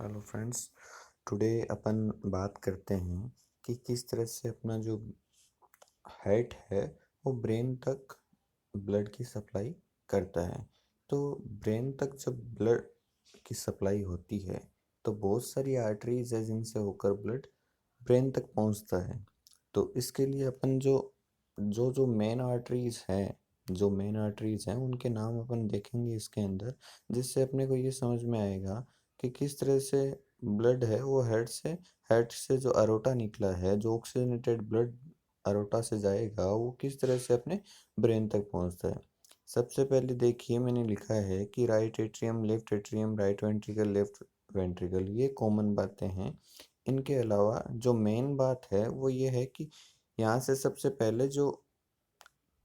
Hello friends. Today अपन बात करते हैं कि किस तरह से अपना जो हार्ट है वो ब्रेन तक ब्लड की सप्लाई करता है। तो ब्रेन तक जब ब्लड की सप्लाई होती है तो बहुत सारी आर्टरीज है जिनसे होकर ब्लड ब्रेन तक पहुंचता है। तो इसके लिए अपन जो जो जो मेन आर्टरीज हैं उनके नाम अपन देखेंगे इसके अंदर, जिससे अपने को ये समझ में आएगा कि किस तरह से ब्लड है वो हेड से जो अरोटा निकला है, जो ऑक्सीजनेटेड ब्लड अरोटा से जाएगा वो किस तरह से अपने ब्रेन तक पहुंचता है। सबसे पहले देखिए, मैंने लिखा है कि right atrium, left atrium, right ventricle, left ventricle, ये कॉमन बातें हैं। इनके अलावा जो मेन बात है वो ये है कि यहाँ से सबसे पहले जो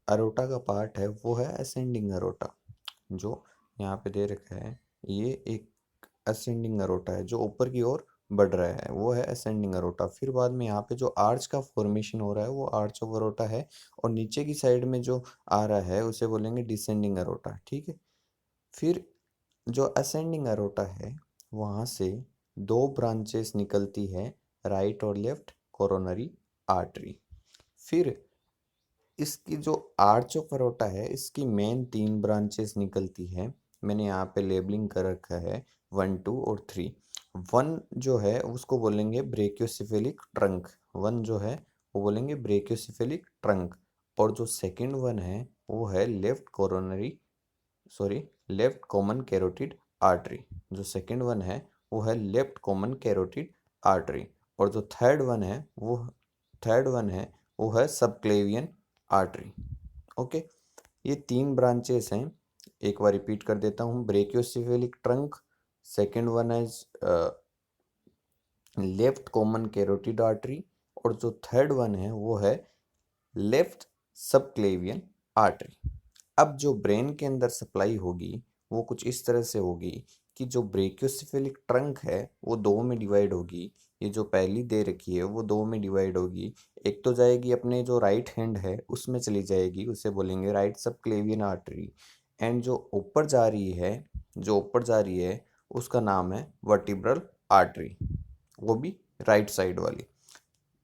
अरोटा का पार्ट है वो है असेंडिंग अरोटा। जो यहाँ पे दे रखा है, ये एक असेंडिंग अरोटा है जो ऊपर की ओर बढ़ रहा है, वो है असेंडिंग अरोटा। फिर बाद में यहाँ पे जो आर्च का फॉर्मेशन हो रहा है वो आर्च ऑफ अरोटा है, और नीचे की साइड में जो आ रहा है उसे बोलेंगे डिसेंडिंग अरोटा। ठीक है। फिर जो असेंडिंग अरोटा है वहाँ से दो ब्रांचेस निकलती है, राइट और लेफ्ट कोरोनरी आर्टरी। फिर इसकी जो आर्च ऑफ अरोटा है इसकी मेन तीन ब्रांचेस निकलती है। मैंने यहाँ पे लेबलिंग कर रखा है 1, 2 और 3। 1 जो है उसको बोलेंगे ब्रेकियोसेफेलिक ट्रंक। 1 जो है वो बोलेंगे ब्रेकियोसेफेलिक ट्रंक। और जो सेकंड 1 है वो है लेफ्ट कॉमन कैरोटिड आर्टरी। जो सेकंड 1 है वो है लेफ्ट कॉमन कैरोटिड आर्टरी। और जो थर्ड वन है वो है सबक्लेवियन आर्टरी। ओके। ये तीन ब्रांचेस हैं। एक बार रिपीट कर देता हूँ, ब्रेकियोसेफेलिक ट्रंक, सेकंड वन है लेफ्ट कॉमन कैरोटिड आर्टरी, और जो थर्ड वन है वो है लेफ्ट सबक्लेवियन आर्टरी। अब जो ब्रेन के अंदर सप्लाई होगी वो कुछ इस तरह से होगी कि जो ब्रेकियोसेफेलिक ट्रंक है वो दो में डिवाइड होगी। ये जो पहली दे रखी है वो दो में डिवाइड होगी। एक तो जाएगी अपने जो राइट हैंड है उसमें चली जाएगी, उसे बोलेंगे राइट सबक्लेवियन आर्टरी। एंड जो ऊपर जा रही है उसका नाम है वर्टिब्रल आर्टरी, वो भी राइट साइड वाली।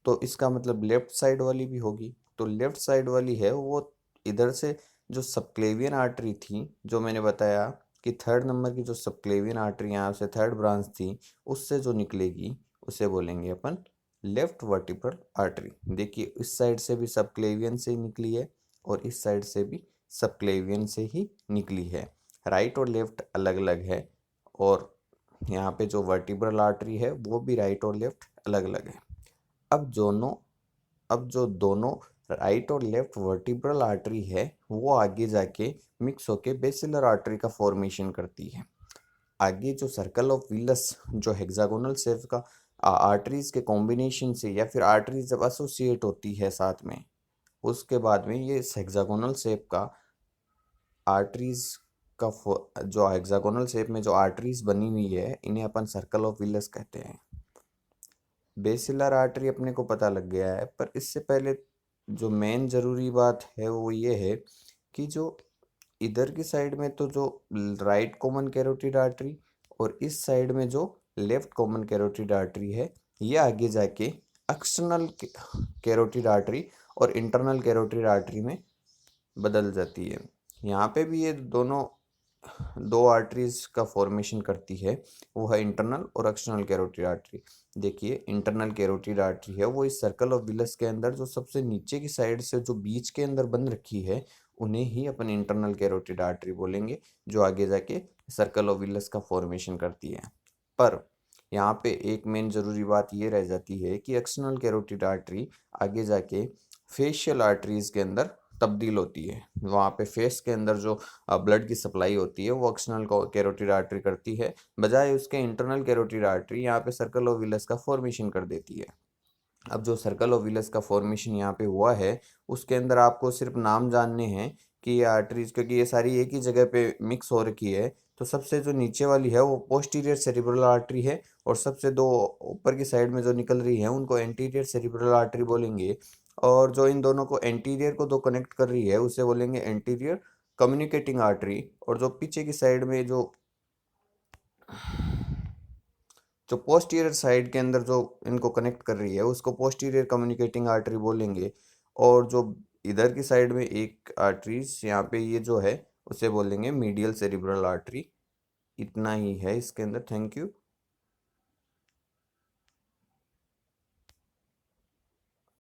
तो इसका मतलब लेफ्ट साइड वाली भी होगी। तो लेफ्ट साइड वाली है वो इधर से जो सबक्लेवियन आर्टरी थी, जो मैंने बताया कि थर्ड नंबर की जो सबक्लेवियन आर्टरी यहाँ से थर्ड ब्रांच थी, उससे जो निकलेगी उसे बोलेंगे अपन लेफ्ट वर्टिब्रल आर्टरी। देखिए इस साइड से भी सबक्लेवियन से ही निकली है और इस साइड से भी सबक्लेवियन से ही निकली है। राइट और लेफ्ट अलग अलग है, और यहाँ पे जो वर्टिब्रल आर्टरी है वो भी राइट और लेफ्ट अलग अलग है। अब दोनों अब जो दोनों राइट और लेफ्ट वर्टिब्रल आर्टरी है वो आगे जाके मिक्स होके बेसिलर आर्टरी का फॉर्मेशन करती है। आगे जो सर्कल ऑफ विलस, जो हेक्सागोनल शेप का आर्टरीज के कॉम्बिनेशन से, या फिर आर्टरीज जब एसोसिएट होती है साथ में, उसके बाद में ये हेक्सागोनल शेप का आर्टरीज जो हेक्सागोनल शेप में जो आर्टरीज बनी हुई है इन्हें अपन सर्कल ऑफ विलस कहते हैं। बेसिलर आर्टरी अपने को पता लग गया है, पर इससे पहले जो मेन ज़रूरी बात है वो ये है कि जो इधर की साइड में तो जो राइट कॉमन कैरोटिड आर्टरी और इस साइड में जो लेफ्ट कॉमन कैरोटिड आर्टरी है, ये आगे जाके एक्सटर्नल कैरोटिड आर्टरी और इंटरनल कैरोटिड आर्टरी में बदल जाती है। यहाँ पे भी ये दोनों दो आर्टरीज का फॉर्मेशन करती है, वो है इंटरनल और एक्सटर्नल कैरोटिड आर्टरी। देखिए इंटरनल कैरोटिड आर्टरी है वो इस सर्कल ऑफ विलस के अंदर जो सबसे नीचे की साइड से जो बीच के अंदर बन रखी है उन्हें ही अपन इंटरनल कैरोटिड आर्टरी बोलेंगे, जो आगे जाके सर्कल ऑफ विलस का फॉर्मेशन करती है। पर यहाँ पे एक मेन ज़रूरी बात ये रह जाती है कि एक्सटर्नल कैरोटिड आर्टरी आगे जाके फेशियल आर्टरीज के अंदर तब्दील होती है। वहाँ पे फेस के अंदर जो ब्लड की सप्लाई होती है वो एक्सटर्नल कैरोटिड आर्टरी करती है, बजाय उसके इंटरनल कैरोटिड आर्टरी यहाँ पे सर्कल ऑफ विलस का फॉर्मेशन कर देती है। अब जो सर्कल ऑफ विलस का फॉर्मेशन यहाँ पे हुआ है उसके अंदर आपको सिर्फ नाम जानने हैं कि ये आर्टरीज, क्योंकि ये सारी एक ही जगह पे मिक्स हो रखी है। तो सबसे जो नीचे वाली है वो पोस्टीरियर सेरिब्रल आर्टरी है, और सबसे दो ऊपर की साइड में जो निकल रही है उनको एंटीरियर सेरिब्रल आर्टरी बोलेंगे। और जो इन दोनों को एंटीरियर को दो कनेक्ट कर रही है उसे बोलेंगे एंटीरियर कम्युनिकेटिंग आर्टरी। और जो पीछे की साइड में जो जो पोस्टीरियर साइड के अंदर जो इनको कनेक्ट कर रही है उसको पोस्टीरियर कम्युनिकेटिंग आर्टरी बोलेंगे। और जो इधर की साइड में एक आर्टरीज यहाँ पे ये जो है उसे बोलेंगे मीडियल सेरिब्रल आर्टरी। इतना ही है इसके अंदर। Thank you.